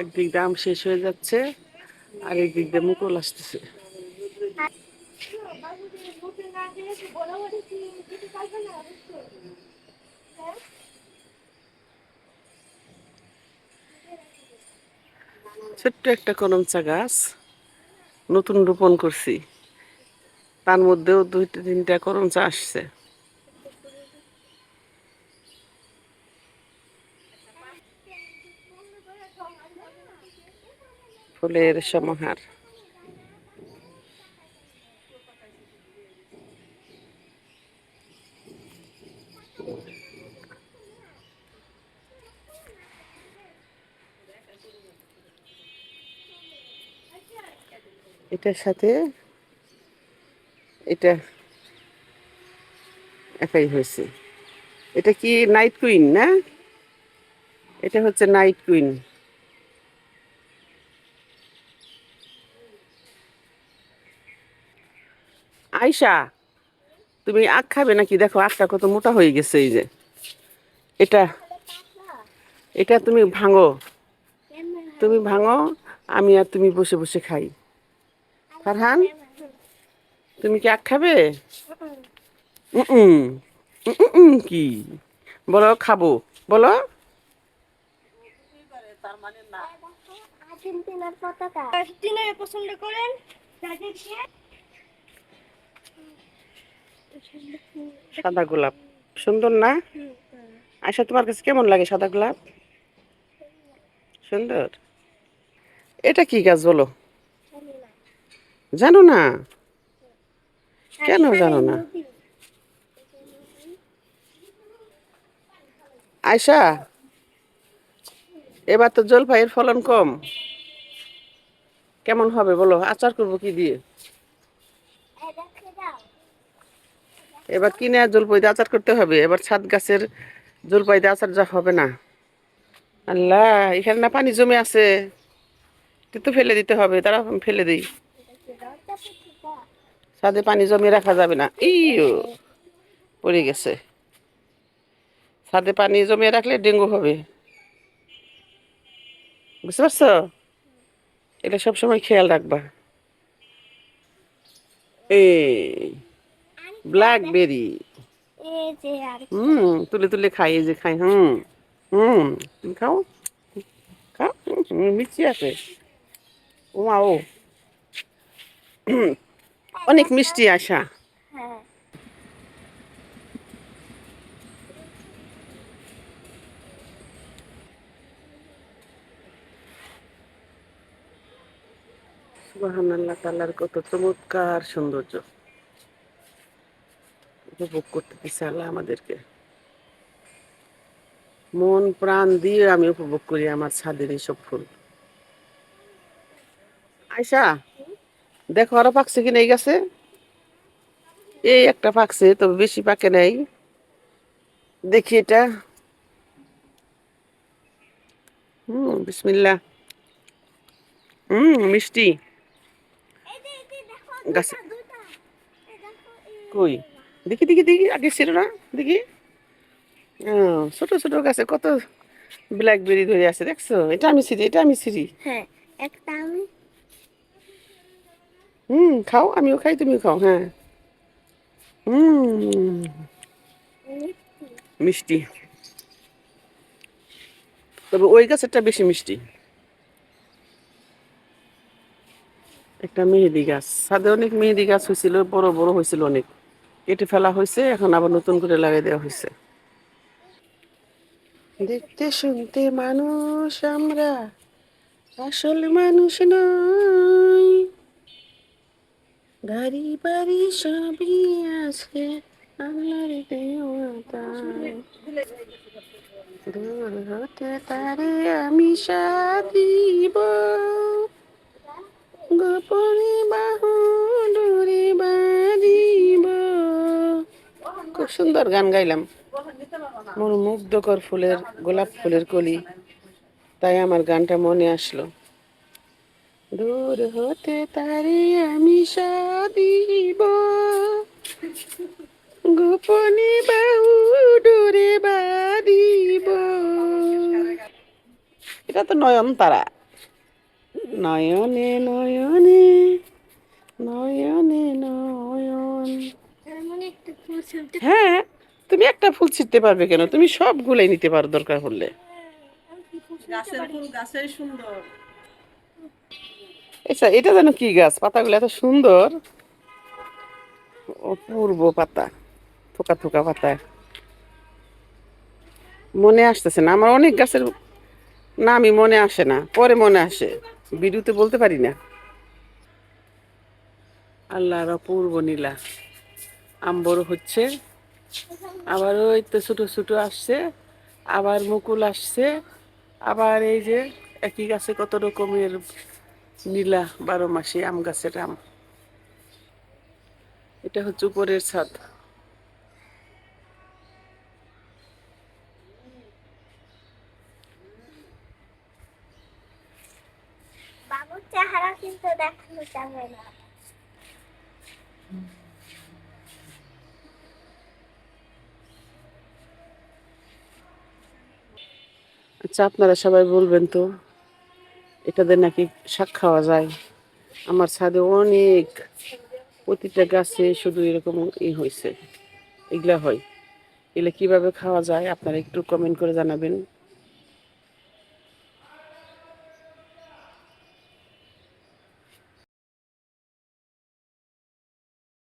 একদিক দিয়ে আম শেষ হয়ে যাচ্ছে, আর একদিক দিয়ে মুকুল আসতেছে। ছোট্ট একটা করমচা গাছ নতুন রোপণ করছি, তার মধ্যেও 2-3টা করমচা আসছে। ফুলের সমাহার। এটার সাথে এটা একাই হয়েছে। এটা কি নাইট কুইন না? এটা হচ্ছে নাইট কুইন। আয়শা, তুমি আখ খাবে নাকি? দেখো আখটা কত মোটা হয়ে গেছে। এই যে এটা, এটা তুমি ভাঙো, তুমি ভাঙো, আমি আর তুমি বসে বসে খাই। ফারহান, তুমি কি আখ খাবে? কি বলো? খাবো বলো। আর্জেন্টিনার পতাকা আর্জেন্টিনাকে পছন্দ করেন। সাদা গোলাপ সুন্দর না? আয়শা, তোমার কাছে কেমন লাগে সাদা গোলাপ? সুন্দর। এটা কি গাছ বলো? জানো না? কেন জানো না? আয়শা, এবার তো জলপাইয়ের ফলন কম, কেমন হবে বলো? আচার করবো কি দিয়ে? এবার কিনে আর জলপাই দিয়ে আচার করতে হবে। এবার ছাদ গাছের জলপাই দিয়ে আচার যা হবে না। আল্লাহ, এখানে না পানি জমে আছে, এটা তো ফেলে দিতে হবে। তারা ফেলে দিই, ছাদে পানি জমিয়ে রাখা যাবে না। ইয়ো, পড়ে গেছে। ছাদে পানি জমিয়ে রাখলে ডেঙ্গু হবে, বুঝতে পারছো? এটা সবসময় খেয়াল রাখবা। এই ব্ল্যাকবেরি, তুলে তুলে খাই, এই যে খাই। তুমি খাও, খাও। মিষ্টি আছে। ও মা, ও অনেক মিষ্টি। আশা, সুবহানাল্লাহ, তাআলার কত চমৎকার সৌন্দর্য উপভোগ করতে দিচ্ছে আল্লাহ আমাদেরকে। মন প্রাণ দিয়ে আমি উপভোগ করি আমার ছাদের এইসব ফুল। আয়শা, দেখো আরো পাকছে কি নেই গাছে? এই একটা পাকছে, তবে বেশি পাকে নাই। দেখি এটা। বিসমিল্লাহ। মিষ্টি গাছে। কই? দেখি দেখি দেখি, আগে ছিল না, দেখি। ছোট ছোট গাছে কত ব্ল্যাকবেরি ধরে আছে, দেখছো? এটা আমি ছিঁড়ি, এটা আমি ছিঁড়ি। হ্যাঁ, একটা আমি খাও, আমিও খাই, তুমিও খাও। হ্যাঁ, হুম, মিষ্টি। তবে ওই গাছেরটা বেশি মিষ্টি। একটা মেহেদি গাছ, ছাদে অনেক মেহেদি গাছ হয়েছিল, বড় বড় হয়েছিল অনেক, কেটে ফেলা হয়েছে, এখন আবার নতুন করে লাগিয়ে দেওয়া হয়েছে। দেখতে শুনতে মানুষ আমরা, আসল মানুষ নয়। গাড়ি বাড়ি সবই আছে, আল্লাহর দেওয়া দান। দূর হতে তারে আমি সাথ দিব, গোপনে বাহু ডোরে বাঁধিব। খুব সুন্দর গান গাইলাম। মন মুগ্ধকর ফুলের, গোলাপ ফুলের কলি, তাই আমার গানটা মনে আসলো। দূর হতে তারে আমি সাদিব, গোপনে বাহু ডোরে বাঁধিব। এটা তো নয়নতারা। নয়নে নয়নে নয়নে নয়ন। তার মানে একটা ফুল ছিলতে হ্যাঁ, তুমি একটা ফুল ছিঁড়তে পারবে কেন? তুমি সবগুলাই নিতে পারো দরকার হলে। আমি কি ফুল ছিলতে গাছের পারি? ফুল গাছের সুন্দর। আচ্ছা, এটা যেন কি গাছ? পাতাগুলো এত সুন্দর। অপূর্ব পাতা, থোকা থোকা পাতা। মনে আসতেছে না, আমার অনেক গাছের নামই মনে আসে না, পরে মনে আসে, ভিডিওতে বলতে পারি না। আল্লাহর অপূর্ব নীলা। আম বড় হচ্ছে, আবার ওই তো ছোট ছোট আসছে, আবার মুকুল আসছে, আবার এই যে একই গাছে কত রকমের নীলা 12 মাসি আম গাছের আম। এটা হচ্ছে উপরের ছাদ। বাবুর চেহারা কিন্তু দেখানো যাবে না। আচ্ছা, আপনারা সবাই বলবেন তো, এটাদের নাকি শাক খাওয়া যায়? আমার ছাদে অনেক, প্রতিটা গাছে শুধু এরকম হয়েছে, এগুলা হয়। এগুলা কিভাবে খাওয়া যায় আপনারা একটু কমেন্ট করে জানাবেন।